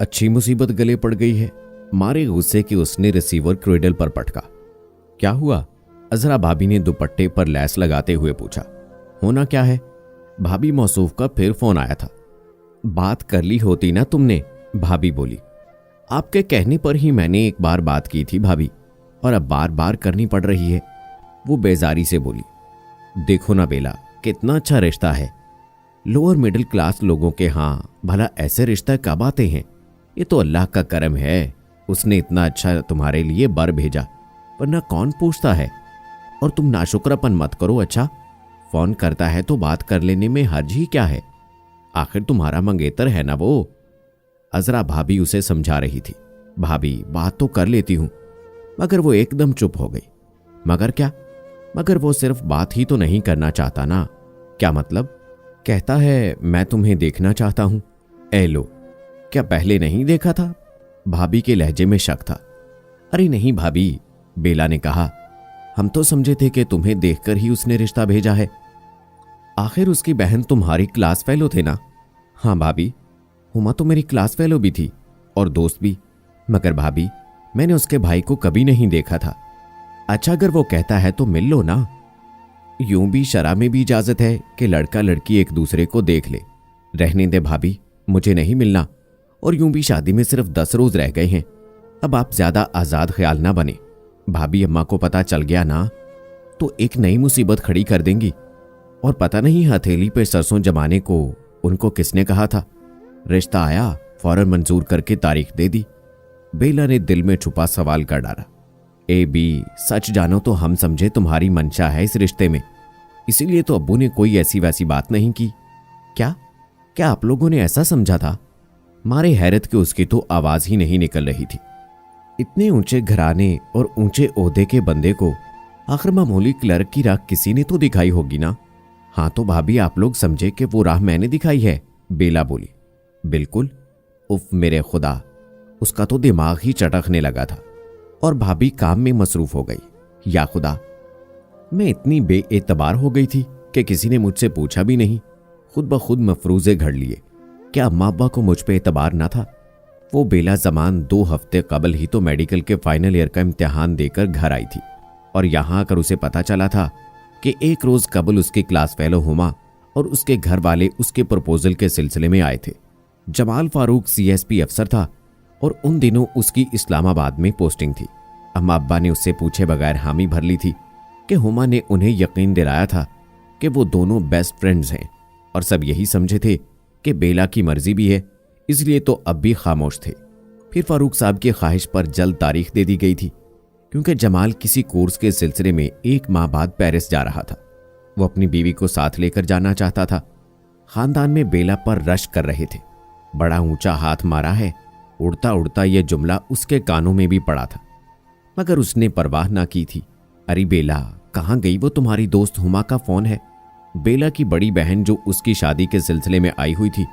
अच्छी मुसीबत गले पड़ गई है। मारे गुस्से कि उसने रिसीवर क्रेडल पर पटका। क्या हुआ? अजरा भाभी ने दुपट्टे पर लैस लगाते हुए पूछा। होना क्या है? भाभी मौसूफ का फिर फोन आया था। बात कर ली होती ना तुमने, भाभी बोली। आपके कहने पर ही मैंने एक बार बात की थी भाभी, और अब बार बार करनी पड़ रही है, वो बेजारी से बोली। देखो ना बेला, कितना अच्छा रिश्ता है। लोअर मिडिल क्लास लोगों के यहाँ भला ऐसे रिश्ता कब आते हैं? ये तो अल्लाह का करम है, उसने इतना अच्छा तुम्हारे लिए बर भेजा, वरना कौन पूछता है। और तुम नाशुक्रापन मत करो। अच्छा, फोन करता है तो बात कर लेने में हर्ज ही क्या है? आखिर तुम्हारा मंगेतर है ना वो। अजरा भाभी उसे समझा रही थी। भाभी, बात तो कर लेती हूं। मगर वो एकदम चुप हो गई। मगर क्या? मगर वो सिर्फ बात ही तो नहीं करना चाहता ना। क्या मतलब? कहता है मैं तुम्हें देखना चाहता हूं। ए लो, क्या पहले नहीं देखा था? भाभी के लहजे में शक था। अरे नहीं भाभी, बेला ने कहा, हम तो समझे थे कि तुम्हें देखकर ही उसने रिश्ता भेजा है। आखिर उसकी बहन तुम्हारी क्लास फेलो थे ना? हाँ भाभी, हुमा तो मेरी क्लास फेलो भी थी और दोस्त भी। मगर भाभी, मैंने उसके भाई को कभी नहीं देखा था। अच्छा, अगर वो कहता है तो मिल लो ना। यूं भी शरा में भी इजाजत है कि लड़का लड़की एक दूसरे को देख ले। रहने दे भाभी, मुझे नहीं मिलना। और यूं भी शादी में सिर्फ 10 रोज रह गए हैं। अब आप ज्यादा आजाद ख्याल ना बने। भाभी, अम्मा को पता चल गया ना तो एक नई मुसीबत खड़ी कर देंगी। और पता नहीं हथेली पे सरसों जमाने को उनको किसने कहा था। रिश्ता आया, फौरन मंजूर करके तारीख दे दी। बेला ने दिल में छुपा सवाल कर डाला। ए बी, सच जानो तो हम समझे तुम्हारी मंशा है इस रिश्ते में, इसीलिए तो अब्बू ने कोई ऐसी वैसी बात नहीं की। क्या क्या आप लोगों ने ऐसा समझा था? मारे हैरत के उसकी तो आवाज ही नहीं निकल रही थी। इतने ऊंचे घराने और ऊंचे ओहदे के बंदे को आखिर मामूली क्लर्क की राह किसी ने तो दिखाई होगी ना। हाँ तो भाभी, आप लोग समझे कि वो राह मैंने दिखाई है, बेला बोली। बिल्कुल। उफ मेरे खुदा, उसका तो दिमाग ही चटकने लगा था और भाभी काम में मसरूफ हो गई। या खुदा, मैं इतनी बेएतबार हो गई थी कि किसी ने मुझसे पूछा भी नहीं। खुद ब खुद मफरूजे घड़ लिए। क्या अम्मा अब्बा को मुझ पे एतबार ना था? वो बेला जमान 2 हफ्ते कबल ही तो मेडिकल के फाइनल ईयर का इम्तिहान देकर घर आई थी, और यहां आकर उसे पता चला था कि एक रोज कबल उसकी क्लास फेलो हुमा और उसके घर वाले उसके प्रपोजल के सिलसिले में आए थे। जमाल फारूक CSP अफसर था और उन दिनों उसकी इस्लामाबाद में पोस्टिंग थी। अम्मा अब्बा ने उससे पूछे बगैर हामी भर ली थी कि हुमा ने उन्हें यकीन दिलाया था कि वो दोनों बेस्ट फ्रेंड्स हैं, और सब यही समझे थे कि बेला की मर्जी भी है, इसलिए तो अब भी खामोश थे। फिर फारूक साहब की ख्वाहिश पर जल्द तारीख दे दी गई थी, क्योंकि जमाल किसी कोर्स के सिलसिले में 1 माह बाद पेरिस जा रहा था। वो अपनी बीवी को साथ लेकर जाना चाहता था। खानदान में बेला पर रश कर रहे थे। बड़ा ऊंचा हाथ मारा है, उड़ता उड़ता यह जुमला उसके कानों में भी पड़ा था, मगर उसने परवाह ना की थी। अरे बेला, कहाँ गई वो तुम्हारी दोस्त हुमा का फोन है। बेला की बड़ी बहन जो उसकी शादी के सिलसिले में आई हुई थी,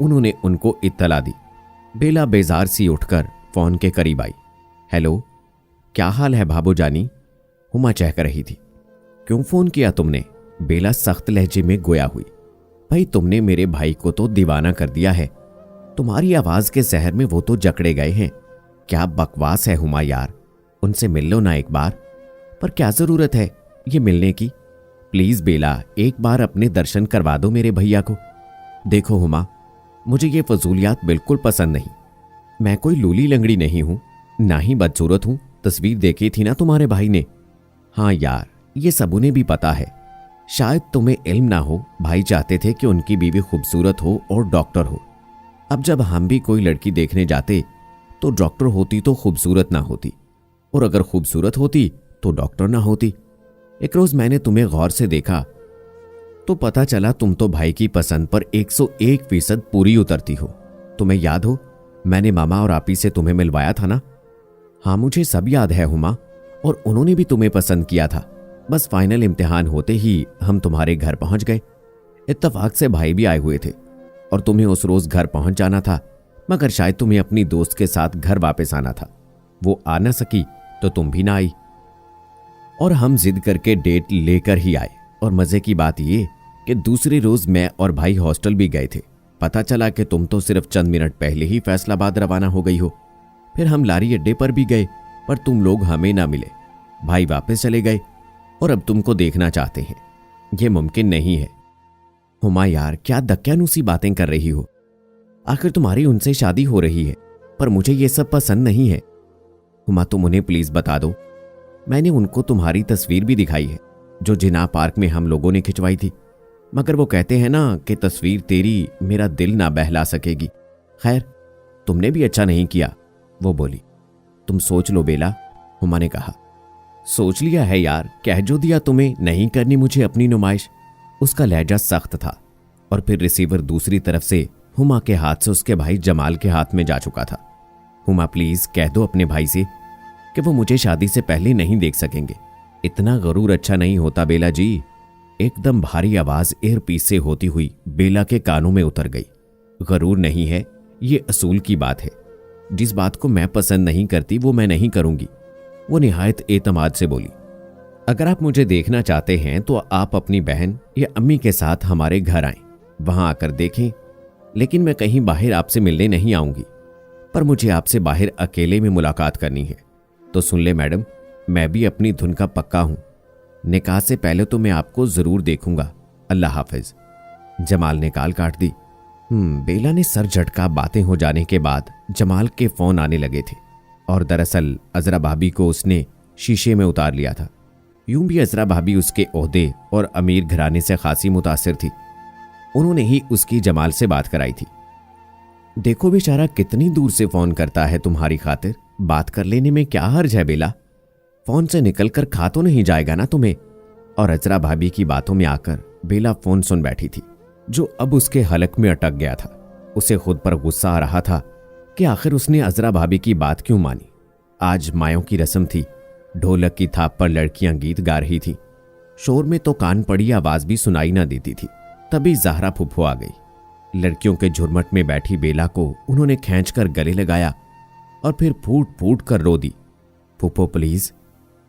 उन्होंने उनको इत्तला दी। बेला बेजार सी उठकर फोन के करीब आई। हेलो, क्या हाल है भाबो जानी? हुमा चहक रही थी। क्यों फोन किया तुमने? बेला सख्त लहजे में गोया हुई। भाई, तुमने मेरे भाई को तो दीवाना कर दिया है। तुम्हारी आवाज के शहर में वो तो जकड़े गए हैं। क्या बकवास है हुमा यार, उनसे मिल लो ना एक बार। पर क्या जरूरत है ये मिलने की? प्लीज बेला, एक बार अपने दर्शन करवा दो मेरे भैया को। देखो हुमा, मुझे ये फजूलियात बिल्कुल पसंद नहीं। मैं कोई लूली लंगड़ी नहीं हूं, ना ही बदसूरत हूं। तस्वीर देखी थी ना तुम्हारे भाई ने। हाँ यार, ये सब उन्हें भी पता है। शायद तुम्हें इल्म ना हो, भाई चाहते थे कि उनकी बीवी खूबसूरत हो और डॉक्टर हो। अब जब हम भी कोई लड़की देखने जाते तो डॉक्टर होती तो खूबसूरत ना होती, और अगर खूबसूरत होती तो डॉक्टर ना होती। एक रोज मैंने तुम्हें गौर से देखा तो पता चला तुम तो भाई की पसंद पर 101% पूरी उतरती हो। तुम्हें याद हो, मैंने मामा और आपी से तुम्हें मिलवाया था ना? हाँ, मुझे सब याद है हुमा, और उन्होंने भी तुम्हें पसंद किया था। बस फाइनल इम्तिहान होते ही हम तुम्हारे घर पहुंच गए। इत्तफाक से भाई भी आए हुए थे और तुम्हें उस रोज घर पहुंच जाना था, मगर शायद तुम्हें अपनी दोस्त के साथ घर वापस आना था। वो आ न सकी तो तुम भी ना आई, और हम जिद करके डेट लेकर ही आए। और मजे की बात ये कि दूसरे रोज मैं और भाई हॉस्टल भी गए थे। पता चला कि तुम तो सिर्फ चंद मिनट पहले ही फैसलाबाद रवाना हो गई हो। फिर हम लारी अड्डे पर भी गए, पर तुम लोग हमें ना मिले। भाई वापस चले गए और अब तुमको देखना चाहते हैं। यह मुमकिन नहीं है। हुमा यार, क्या दक्यानुसी बातें कर रही हो? आखिर तुम्हारी उनसे शादी हो रही है, पर मुझे ये सब पसंद नहीं है। हुमा, तुम उन्हें प्लीज बता दो। मैंने उनको तुम्हारी तस्वीर भी दिखाई है जो जिना पार्क में हम लोगों ने खिंचवाई थी, मगर वो कहते हैं ना कि तस्वीर तेरी मेरा दिल ना बहला सकेगी। खैर, तुमने भी अच्छा नहीं किया, वो बोली। तुम सोच लो बेला, हुमा ने कहा। सोच लिया है यार, कह जो दिया तुम्हें, नहीं करनी मुझे अपनी नुमाइश। उसका लहजा सख्त था और फिर रिसीवर दूसरी तरफ से हुमा के हाथ से उसके भाई जमाल के हाथ में जा चुका था। हुमा, प्लीज कह दो अपने भाई से कि वो मुझे शादी से पहले नहीं देख सकेंगे। इतना गरूर अच्छा नहीं होता बेला जी। एकदम भारी आवाज एयरपीस से होती हुई बेला के कानों में उतर गई। गरूर नहीं है, ये असूल की बात है। जिस बात को मैं पसंद नहीं करती वो मैं नहीं करूंगी, वो निहायत एतमाद से बोली। अगर आप मुझे देखना चाहते हैं तो आप अपनी बहन या अम्मी के साथ हमारे घर आएं, वहां आकर देखें। लेकिन मैं कहीं बाहर आपसे मिलने नहीं आऊंगी, पर मुझे आपसे बाहर अकेले में मुलाकात करनी है। तो सुन ले मैडम, मैं भी अपनी धुन का पक्का हूं। निकाह से पहले तो मैं आपको जरूर देखूंगा। अल्लाह हाफिज। जमाल ने काल काट दी। बेला ने सर झटका। बातें हो जाने के बाद जमाल के फोन आने लगे थे और दरअसल अजरा भाभी को उसने शीशे में उतार लिया था। यूं भी अजरा भाभी उसके ओहदे और अमीर घराने से खासी मुतासिर थी। उन्होंने ही उसकी जमाल से बात कराई थी। देखो बेचारा कितनी दूर से फोन करता है तुम्हारी खातिर, बात कर लेने में क्या हर्ज है बेला। फोन से निकलकर खा तो नहीं जाएगा ना तुम्हें। और अजरा भाभी की बातों में आकर बेला फोन सुन बैठी थी, जो अब उसके हलक में अटक गया था। उसे खुद पर गुस्सा आ रहा था कि आखिर उसने अजरा भाभी की बात क्यों मानी। आज मायों की रस्म थी। ढोलक की थाप पर लड़कियां गीत गा रही थी। शोर में तो कान पड़ी आवाज भी सुनाई ना देती थी। तभी ज़हरा फुफो आ गई। लड़कियों के झुरमट में बैठी बेला को उन्होंने खींचकर गले लगाया और फिर फूट फूट कर रो दी। फुफो प्लीज।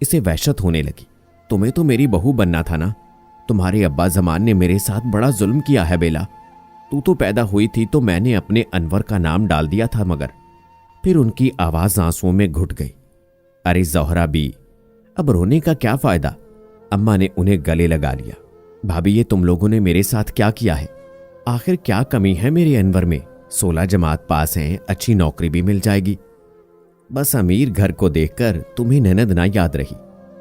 इसे वहशत होने लगी। तुम्हें तो मेरी बहू बनना था ना। तुम्हारे अब्बा जमान ने मेरे साथ बड़ा जुल्म किया है बेला। तू तो पैदा हुई थी तो मैंने अपने अनवर का नाम डाल दिया था, मगर। फिर उनकी आवाज आंसुओं में घुट गई। अरे ज़हरा बी, अब रोने का क्या फायदा। अम्मा ने उन्हें गले लगा लिया। भाभी, ये तुम लोगों ने मेरे साथ क्या किया है? आखिर क्या कमी है मेरे अनवर में? 16 जमात पास हैं, अच्छी नौकरी भी मिल जाएगी। बस अमीर घर को देखकर तुम्हें ननद ना याद रही।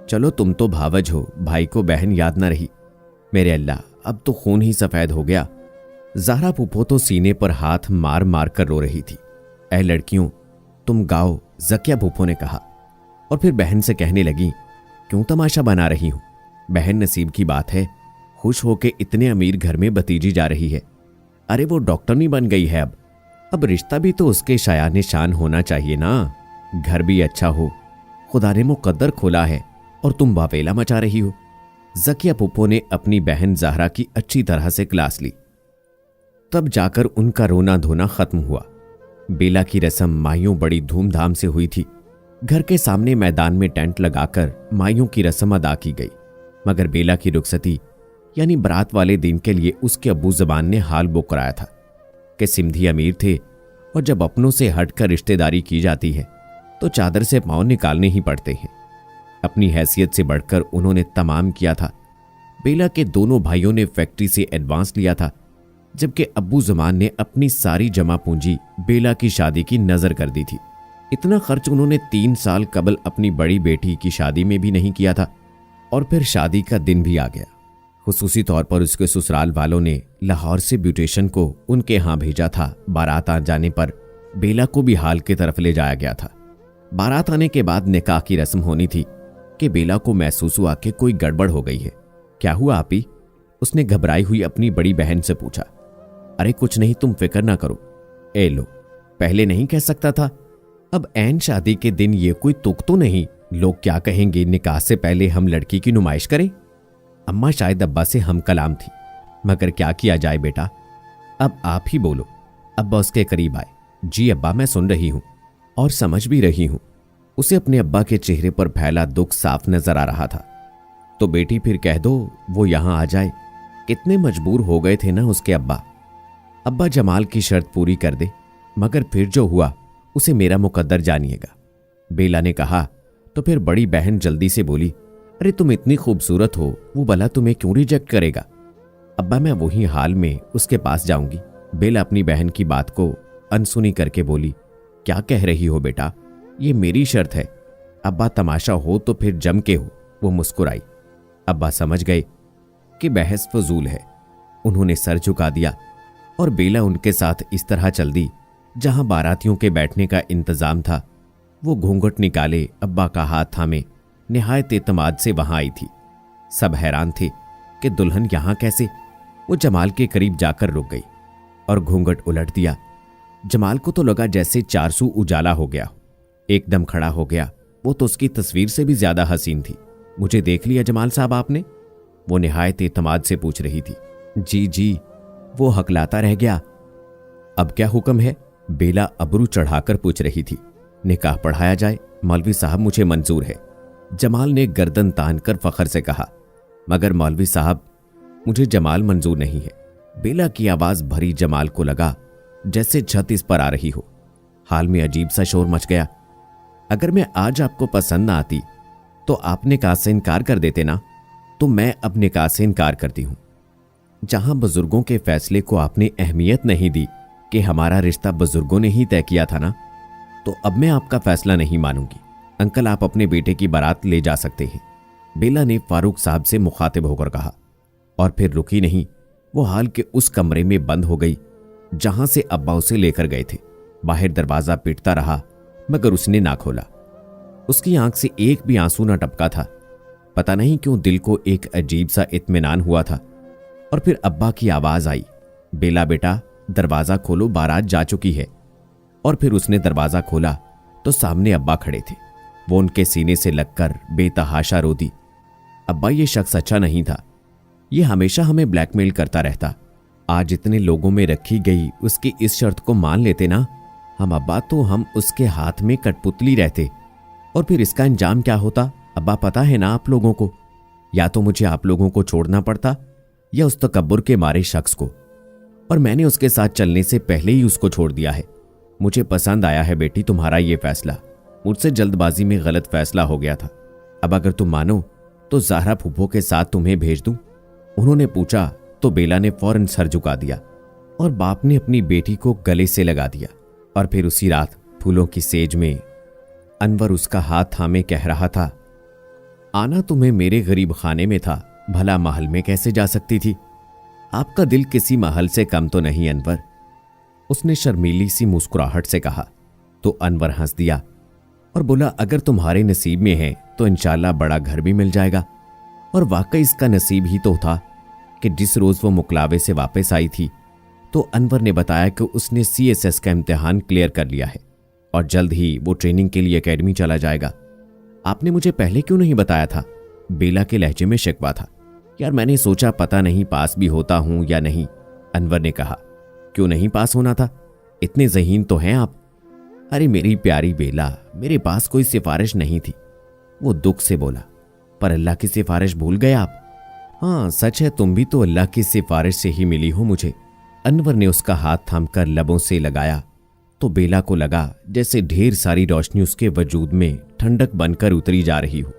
चलो तुम तो भावज हो, भाई को बहन याद ना रही। मेरे अल्लाह, अब तो खून ही सफेद हो गया। ज़हरा फूफो तो सीने पर हाथ मार मार कर रो रही थी। ऐ लड़कियों, तुम गाओ, ज़किया फूफो ने कहा। और फिर बहन से कहने लगी, क्यों तमाशा बना रही हूं? बहन, नसीब की बात है, खुश होके इतने अमीर घर में भतीजी जा रही है। अरे वो डॉक्टरनी बन गई है। अब रिश्ता भी तो उसके शायान शान होना चाहिए ना। घर भी अच्छा हो, खुदा ने मुकद्दर खोला है और तुम बावेला मचा रही हो। ज़किया फूफो ने अपनी बहन ज़हरा की अच्छी तरह से क्लास ली। तब जाकर उनका रोना धोना खत्म हुआ। बेला की रस्म माइयों बड़ी धूमधाम से हुई थी। घर के सामने मैदान में टेंट लगाकर माइयों की रस्म अदा की गई। मगर बेला की रुखसती यानी बरात वाले दिन के लिए उसके अब्बू ज़बान ने हाल बुक कराया था कि सिमधी अमीर थे और जब अपनों से हटकर रिश्तेदारी की जाती है तो चादर से पांव निकालने ही पड़ते हैं। अपनी हैसियत से बढ़कर उन्होंने तमाम किया था। बेला के दोनों भाइयों ने फैक्ट्री से एडवांस लिया था, जबकि अब्बू ज़मान ने अपनी सारी जमा पूंजी बेला की शादी की नजर कर दी थी। इतना खर्च उन्होंने 3 साल कबल अपनी बड़ी बेटी की शादी में भी नहीं किया था। और फिर शादी का दिन भी आ गया। खुसूसी तौर पर उसके ससुराल वालों ने लाहौर से ब्यूटेशन को उनके यहाँ भेजा था। बारात आ जाने पर बेला को भी हाल की तरफ ले जाया गया था। बारात आने के बाद निकाह की रस्म होनी थी कि बेला को महसूस हुआ कि कोई गड़बड़ हो गई है। क्या हुआ आपी? उसने घबराई हुई अपनी बड़ी बहन से पूछा। अरे कुछ नहीं, तुम फिक्र ना करो। ए लो, पहले नहीं कह सकता था? अब ऐन शादी के दिन ये कोई तुक तो नहीं? लोग क्या कहेंगे, निकाह से पहले हम लड़की की नुमाइश करें? अम्मा शायद अब्बा से हम कलाम थी, मगर क्या किया जाए बेटा। अब आप ही बोलो। अब्बा उसके करीब आए। जी अब्बा, मैं सुन रही हूं और समझ भी रही हूं। उसे अपने अब्बा के चेहरे पर फैला दुख साफ नजर आ रहा था। तो बेटी फिर कह दो वो यहां आ जाए। कितने मजबूर हो गए थे ना उसके अब्बा। अब्बा जमाल की शर्त पूरी कर दे, मगर फिर जो हुआ उसे मेरा मुकद्दर जानिएगा। बेला ने कहा तो फिर बड़ी बहन जल्दी से बोली, अरे तुम इतनी खूबसूरत हो, वो भला तुम्हें क्यों रिजेक्ट करेगा? अब्बा मैं वही हाल में उसके पास जाऊंगी। बेला अपनी बहन की बात को अनसुनी करके बोली, क्या कह रही हो बेटा, ये मेरी शर्त है। अब्बा तमाशा हो तो फिर जम के हो। वो मुस्कुराई। अब्बा समझ गए कि बहस फजूल है। उन्होंने सर झुका दिया और बेला उनके साथ इस तरह चल दी जहां बारातियों के बैठने का इंतजाम था। वो घूंघट निकाले अब्बा का हाथ थामे निहायत एतमाद से वहां आई थी। सब हैरान थे कि दुल्हन यहां कैसे। वो जमाल के करीब जाकर रुक गई और घूंघट उलट दिया। जमाल को तो लगा जैसे 400 उजाला हो गया। एकदम खड़ा हो गया। वो तो उसकी तस्वीर से भी ज्यादा हसीन थी। मुझे देख लिया जमाल साहब आपने? वो निहायत एतमाद से पूछ रही थी। जी जी, वो हकलाता रह गया। अब क्या हुक्म है? बेला अबरू चढ़ाकर पूछ रही थी। निकाह पढ़ाया जाए मौलवी साहब, मुझे मंजूर है। जमाल ने गर्दन तान कर फखर से कहा, मगर मौलवी साहब मुझे जमाल मंजूर नहीं है। बेला की आवाज भरी जमाल को लगा जैसे छत इस पर आ रही हो। हाल में अजीब सा शोर मच गया। अगर मैं आज आपको पसंद ना आती तो आप निकाह से इनकार कर देते ना, तो मैं अब निकाह से इनकार करती हूं। जहां बुजुर्गों के फैसले को आपने अहमियत नहीं दी कि हमारा रिश्ता बुजुर्गों ने ही तय किया था ना, तो अब मैं आपका फैसला नहीं मानूंगी। अंकल आप अपने बेटे की बारात ले जा सकते हैं, बेला ने फारूक साहब से मुखातिब होकर कहा। और फिर रुकी नहीं। वो हाल के उस कमरे में बंद हो गई जहां से अब्बा उसे लेकर गए थे। बाहर दरवाजा पीटता रहा मगर उसने ना खोला। उसकी आंख से एक भी आंसू ना टपका था। पता नहीं क्यों दिल को एक अजीब सा इत्मीनान हुआ था। और फिर अब्बा की आवाज आई, बेला बेटा दरवाजा खोलो, बारात जा चुकी है। और फिर उसने दरवाजा खोला तो सामने अब्बा खड़े थे। वो उनके सीने से लगकर बेतहाशा रो दी। अब्बा ये शख्स अच्छा नहीं था। ये हमेशा हमें ब्लैकमेल करता रहता। आज इतने लोगों में रखी गई उसकी इस शर्त को मान लेते ना हम अब्बा, तो हम उसके हाथ में कठपुतली रहते। और फिर इसका अंजाम क्या होता अब्बा, पता है ना आप लोगों को? या तो मुझे आप लोगों को छोड़ना पड़ता या उस तकब्बुर के मारे शख्स को। और मैंने उसके साथ चलने से पहले ही उसको छोड़ दिया है। मुझे पसंद आया है बेटी तुम्हारा ये फैसला। मुझसे जल्दबाजी में गलत फैसला हो गया था। अब अगर तुम मानो तो ज़हरा फूफो के साथ तुम्हें भेज दूं? उन्होंने पूछा तो बेला ने फौरन सर झुका दिया और बाप ने अपनी बेटी को गले से लगा दिया। और फिर उसी रात फूलों की सेज में अनवर उसका हाथ थामे कह रहा था, आना तुम्हें मेरे गरीब खाने में था, भला महल में कैसे जा सकती थी? आपका दिल किसी महल से कम तो नहीं अनवर। उसने शर्मीली सी मुस्कुराहट से कहा। तो अनवर हंस दिया और बोला, अगर तुम्हारे नसीब में है तो इंशाल्लाह बड़ा घर भी मिल जाएगा। और वाकई इसका नसीब ही तो था कि जिस रोज वो मुकलावे से वापस आई थी तो अनवर ने बताया कि उसने CSS का इम्तिहान क्लियर कर लिया है और जल्द ही वो ट्रेनिंग के लिए एकेडमी चला जाएगा। आपने मुझे पहले क्यों नहीं बताया था? बेला के लहजे में शिकवा था। यार मैंने सोचा पता नहीं पास भी होता हूं या नहीं। अनवर ने कहा, क्यों नहीं पास होना था? इतने ज़हीन तो हैं आप। अरे मेरी प्यारी बेला, मेरे पास कोई सिफारिश नहीं थी। वो दुख से बोला, पर अल्लाह की सिफारिश भूल गए आप? हाँ सच है, तुम भी तो अल्लाह की सिफारिश से ही मिली हो मुझे। अनवर ने उसका हाथ थामकर लबों से लगाया तो बेला को लगा जैसे ढेर सारी रोशनी उसके वजूद में ठंडक बनकर उतरी जा रही हो।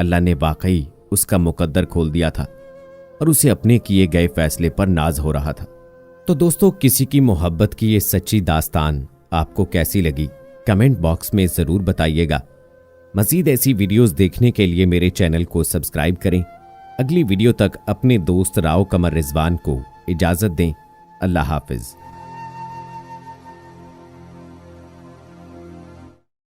अल्लाह ने वाकई उसका मुकद्दर खोल दिया था और उसे अपने किए गए फैसले पर नाज हो रहा था। तो दोस्तों, किसी की मोहब्बत की ये सच्ची दास्तान आपको कैसी लगी कमेंट बॉक्स में ज़रूर बताइएगा। मज़ीद ऐसी वीडियोस देखने के लिए मेरे चैनल को सब्सक्राइब करें। अगली वीडियो तक अपने दोस्त राव कमर रिजवान को इजाज़त दें। अल्लाह हाफिज़।